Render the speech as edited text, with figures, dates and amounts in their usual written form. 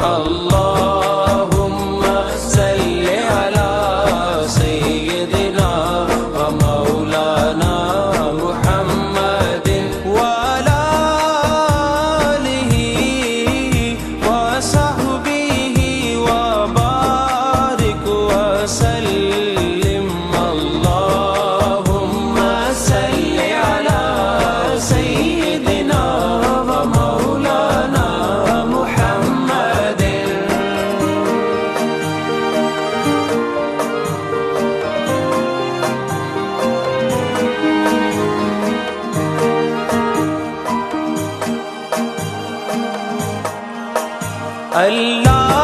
अल्लाहुम्मा सल्लि अला सय्यिदिना व मौलाना मुहम्मदिन व अला आलिहि व सहबिहि व बारिक व सल्लिम। अल्लाहुम्मा सल्लि अला सय्यिदिना व मौलाना मुहम्मदिन। अल्लाह